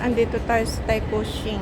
andito tayo sa Taikushing.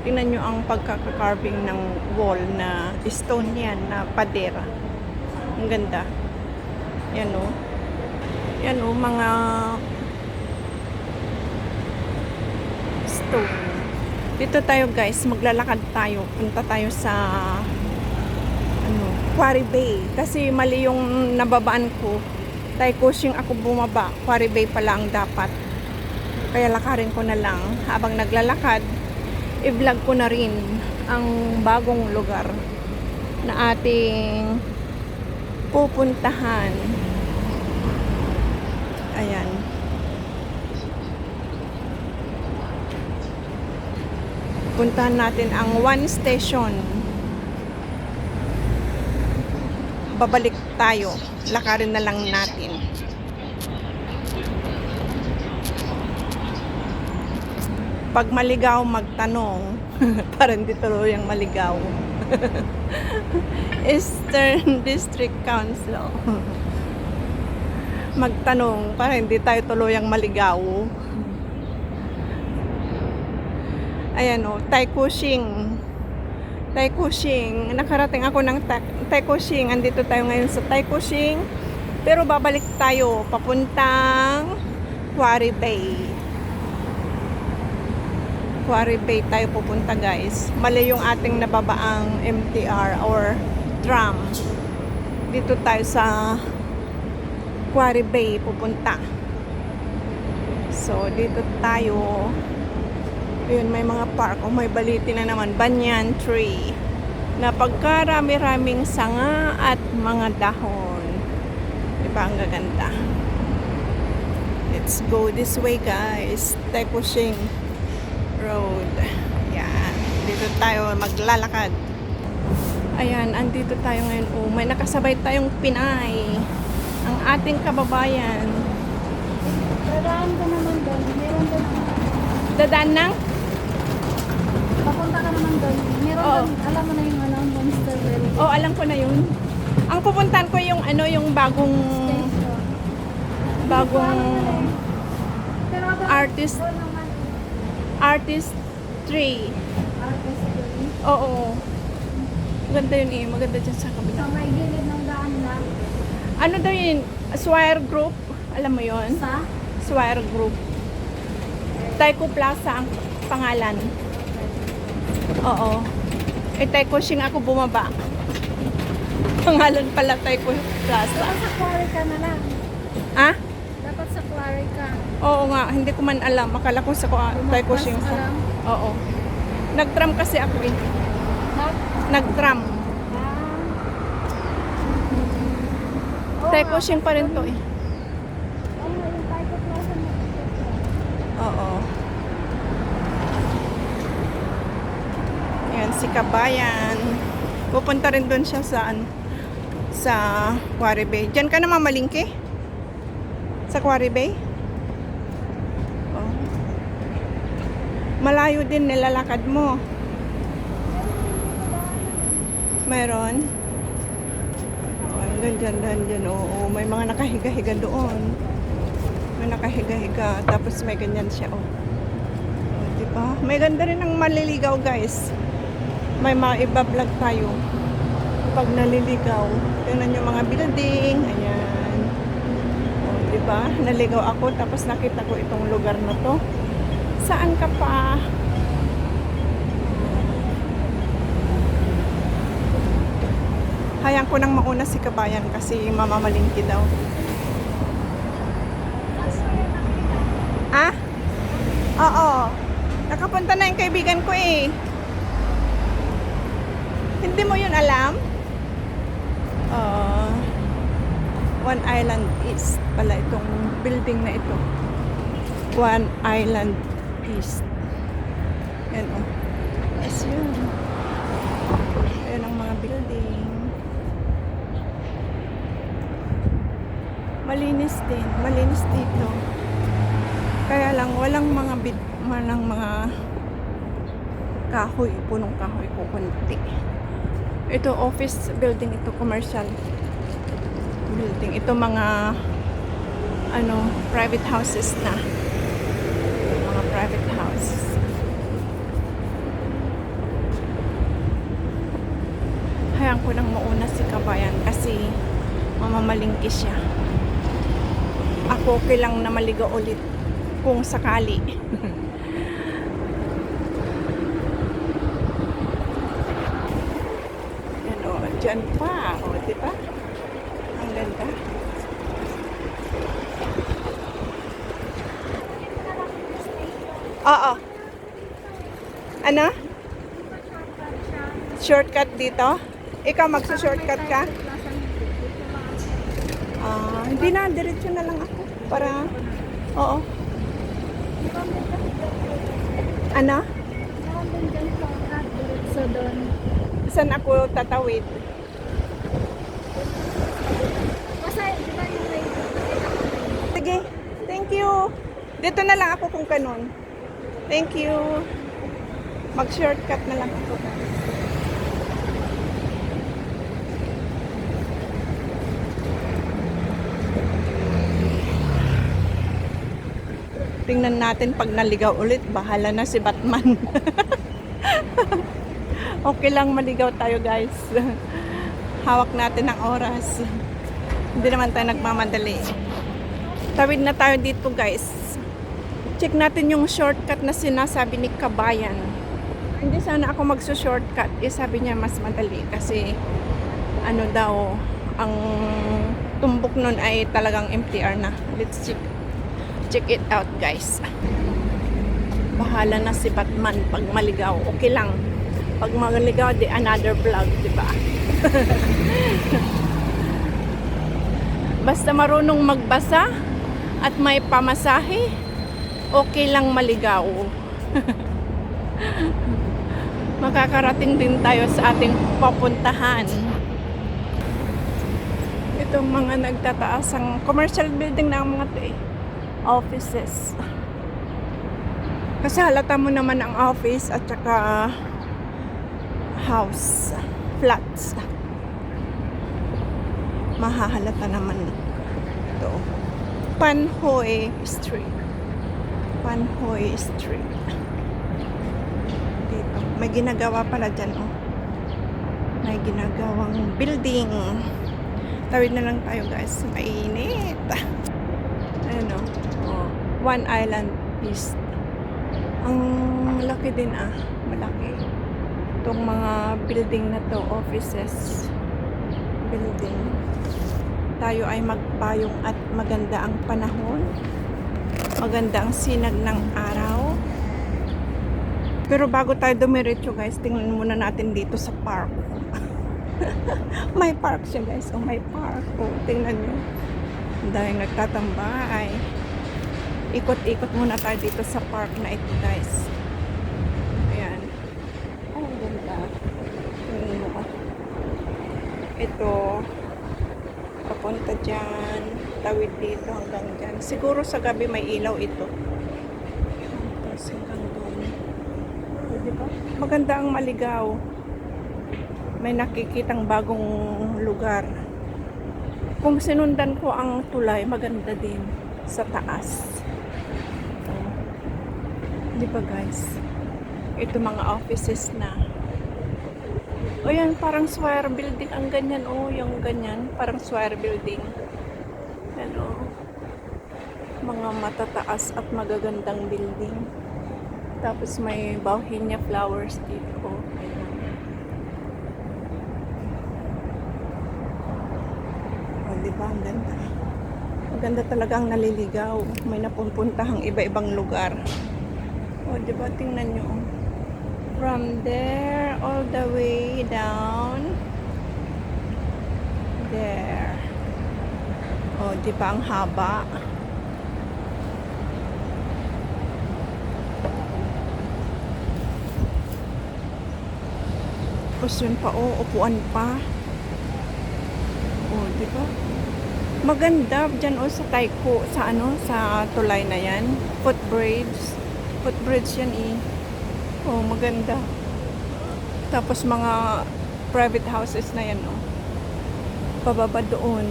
Tingnan nyo ang pagkakakarving ng wall na stone yan, na padera. Ang ganda. Yan o. Yan o, mga stone. Dito tayo guys, maglalakad tayo. Punta tayo sa Quarry Bay. Kasi mali yung nababaan ko. Taikushing ako bumaba. Quarry Bay pala ang dapat. Kaya lakarin ko na lang. Habang naglalakad, i-vlog ko na rin ang bagong lugar na ating pupuntahan. Ayan. Puntahan natin ang one station. Babalik tayo. Lakarin na lang natin. Pag maligaw, magtanong. Para hindi tuluyang maligaw. Eastern District Council. Magtanong para hindi tayo tuluyang maligaw. Ayan o, Taikushing. Taikushing. Nakarating ako ng Taikushing. Andito tayo ngayon sa Taikushing. Pero babalik tayo papuntang Quarry Bay. Quarry Bay tayo pupunta guys. Mali yung ating nababaang MTR or tram. Dito tayo sa Quarry Bay pupunta. So dito tayo. Ayun, may mga park. O may baliti na naman. Banyan tree. Na pagkarami-raming sanga at mga dahon. Diba ang gaganda? Let's go this way guys. Taikushing Road. Ayan. Dito tayo maglalakad. Ayan, andito tayo ngayon. Oh, may nakasabay tayong Pinay. Ang ating kababayan. Dadaan ka naman doon. Meron doon. Dadaan ng? Papunta ka naman doon. Meron Oo. doon. Alam mo na yung Monster Well. Oh, alam ko na yun. Ang pupuntahan ko yung yung bagong Pero artist tree. Oo. Maganda yun eh. Maganda dyan sa Sa kabila. may gilid ng daan lang. Ano daw yun? Swire Group. Alam mo yun? Sa? Swire Group. Taiko Plaza ang pangalan. Oo. Taikushing ako bumaba. Pangalan pala Taiko Plaza. Dapat sa quarry ka na lang. Ah? Dapat sa quarry ka. Oo nga. Hindi ko man alam. Akala ko sa Taikushing Bumapas ka ako. lang. Oo. Nag-tram kasi ako eh. Ha? Nag-tram. Oo, Taikushing pa rin to eh. Oo, yung Taiko Plaza na. Oo. Ayan, si Kabayan. Pupunta rin doon siya sa Quarry Bay. Diyan ka na mamalingke? Sa Quarry Bay? Oh. Malayo din nilalakad mo. Mayroon? Oh, hanggang dyan. Oo, may mga nakahiga-higa doon. May nakahiga-higa. Tapos may ganyan siya. Oh. Diba? May ganda rin ang maliligaw guys. May mga iba-vlog tayo pag naliligaw. Tingnan yung mga building. Ayan. O, diba? Naligaw ako tapos nakita ko itong lugar na to. Saan ka pa? Hayaan ko nang mauna si Kabayan kasi mamamalingki daw. Ah? Oo. Nakapunta na yung kaibigan ko eh. Hindi mo yun alam? One Island East pala itong building na ito. One Island East. Yan o. Yes, yun. Ayan ang mga building. Malinis din. Malinis dito. Kaya lang walang mga kahoy. Punong kahoy ko kunti. Ito office building, ito commercial building. Ito mga private houses na. Mga private house. Hayaan ko nang mauna si Kabayan kasi mamamalingki siya. Ako okay lang na maligaw ulit kung sakali. Yan o, dyan pa. O, diba? Ang ganda. Oo. Ano? Shortcut dito? Ikaw magsa-shortcut ka? Hindi na, diretso na lang ako. Para, oo. Ano? So doon. Saan ako tatawid? Masaya, di ba yung way? Sige, thank you. Dito na lang ako kung kanon. Thank you. Mag-shortcut na lang ako. Tingnan natin pag naligaw ulit. Bahala na si Batman. Okay lang maligaw tayo guys. Hawak natin ang oras. Hindi naman tayo nagmamadali. Tawid na tayo dito guys. Check natin yung shortcut na sinasabi ni Kabayan. Hindi sana ako magso-shortcut. Sabi niya mas madali kasi ano daw, ang tumbok nun ay talagang MTR na. Let's check it out guys. Bahala na si Batman pag maligaw. Okay lang. Pag maligaw, di another vlog, di ba? Basta marunong magbasa at may pamasahe, okay lang maligaw. Makakarating din tayo sa ating papuntahan. Itong mga nagtataasang commercial building na ang mga to eh. Offices. Kasi halata mo naman ang office at saka house, flats. Mahahalata naman ito. Panhoy Street. Panhoy Street. Dito. May ginagawa pala dyan, oh. May ginagawang building. Tawid na lang tayo, guys. Mainit. Ayan, oh. One Island East. Ang laki din, ah. Malaki. Itong mga building na to, offices. Building. Tayo ay magpayong at maganda ang panahon. Maganda ang sinag ng araw. Pero bago tayo dumiretso guys, tingnan muna natin dito sa park. May park siya guys. Oh, may park. Oh, tingnan nyo. Dahil nagtatambay. Ikot-ikot muna tayo dito sa park na ito guys. Ayan. Oh, ang ganda. Tingnan mo. Ito. Papunta dyan. Tawid dito hanggang dyan. Siguro sa gabi may ilaw ito. Tapos hanggang doon. Diba? Maganda ang maligaw. May nakikitang bagong lugar. Kung sinundan ko ang tulay, maganda din sa taas. So, di ba guys? Ito mga offices na. O yan, parang square building. Ang ganyan, oh, yung ganyan. Parang square building. Yan, oh. Mga matataas at magagandang building. Tapos may bauhinia flowers dito. Oh, ayan. Oh, diba? Ang ganda. Ang ganda talaga ang naliligaw. May napupuntahang iba-ibang lugar. Oh, diba? Tingnan nyo. From there, all the way down. There. Oh, diba? Ang haba. Tapos yun pa, oh, upuan pa. Oh, di ba? Maganda dyan, oh, sa Taiko, sa ano, sa tulay na yan. Footbridge. Footbridge yan, eh. Oh, maganda. Tapos mga private houses na yan, oh. Pababa doon.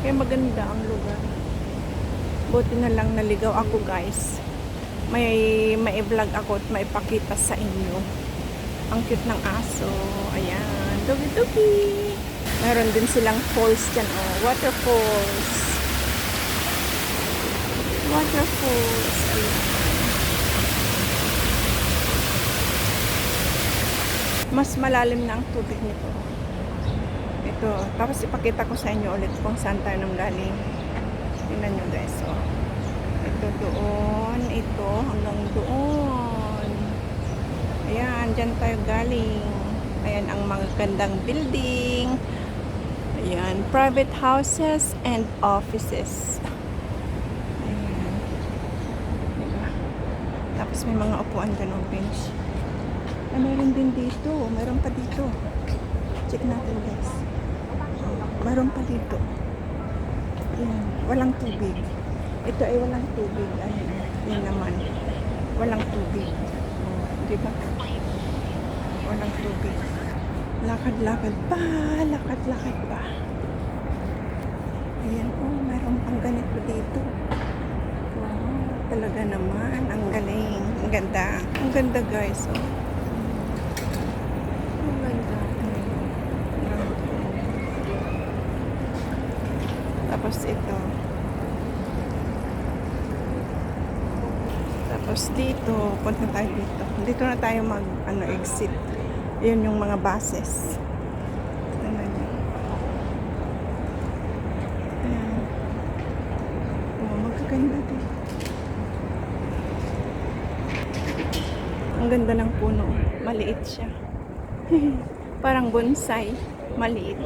Kaya maganda ang lugar. Buti na lang naligaw ako, guys. May vlog ako at maipakita sa inyo. Ang cute ng aso. Ayan. Dugi-dugi. Meron din silang falls dyan. Oh, waterfalls. Waterfalls. Ayan. Mas malalim na ang tubig nito. Ito. Tapos ipakita ko sa inyo ulit kung saan tayo nang galing. Tingnan nyo guys. Oh. Ito doon. Ito hanggang doon. Ayan. Dyan tayo galing. Ayan ang mga gandang building. Ayan. Private houses and offices. Ayan. Diba? Tapos may mga upuan dyan o bench. Meron din dito. Meron pa dito. Check natin guys. Meron pa dito. Ayan. Walang tubig. Ito ay walang tubig. Ayan. Yan naman. Walang tubig. Oh, diba? Walang tubig. Lakad-lakad pa. Lakad-lakad pa. Ayan. Oh, meron pang ganito dito. Wow. Talaga naman. Ang galing. Ang ganda. Ang ganda guys. Oh. Ang ganda. Tapos ito. Tapos dito, punta tayo dito. Dito na tayo exit. Yun yung mga buses. Tingnan niyo. Ayan. Oh, magkaganda dito. Ang ganda ng puno. Maliit siya. Parang bonsai. Maliit.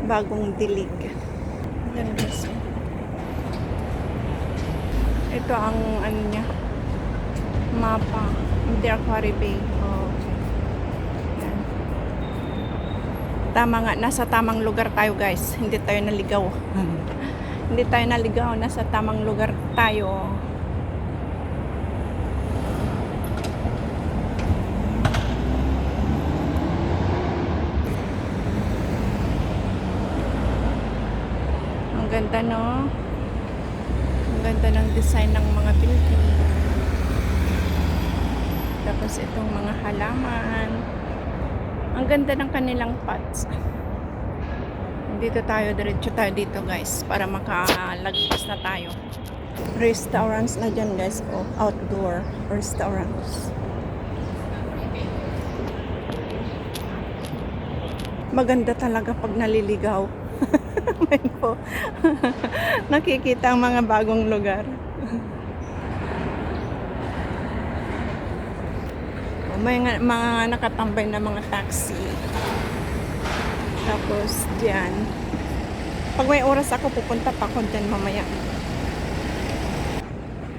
Bagong dilig. Yan guys. Ito ang ano niya. Mapa. Interquarry Bay. Oh, okay. Yan. Tama nga. Nasa tamang lugar tayo guys. Hindi tayo naligaw. Hindi tayo naligaw. Nasa tamang lugar tayo. Ang ganda no? Ang ganda ng design ng mga building. Tapos itong mga halaman. Ang ganda ng kanilang pots. Dito tayo, diretso tayo dito guys para makalagpas na tayo. Restaurants na dyan guys. Oh, outdoor restaurants. Maganda talaga pag naliligaw. Ayun po. Nakikita ang mga bagong lugar. May mga nakatambay na mga taxi. Tapos diyan. Pag may oras ako, pupunta pa ako dyan mamaya.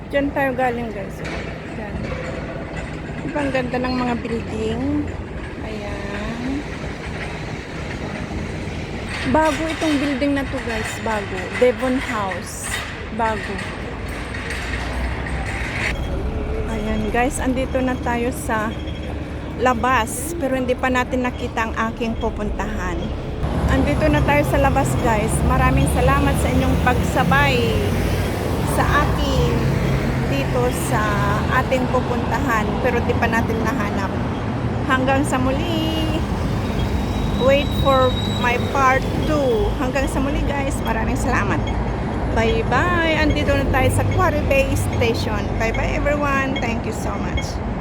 Diyan tayo galing guys. Diyan. Ang ganda ng mga building. Ayan. Bago itong building na to guys. Bago. Devon House. Bago. Ayan guys. Andito na tayo sa labas. Pero hindi pa natin nakita ang aking pupuntahan. Andito na tayo sa labas guys. Maraming salamat sa inyong pagsabay sa akin dito sa ating pupuntahan. Pero di pa natin nahanap. Hanggang sa muli. Wait for my part 2. Hanggang sa muli guys. Maraming salamat. Bye bye. Andito na tayo sa Quarry Bay Station. Bye bye everyone. Thank you so much.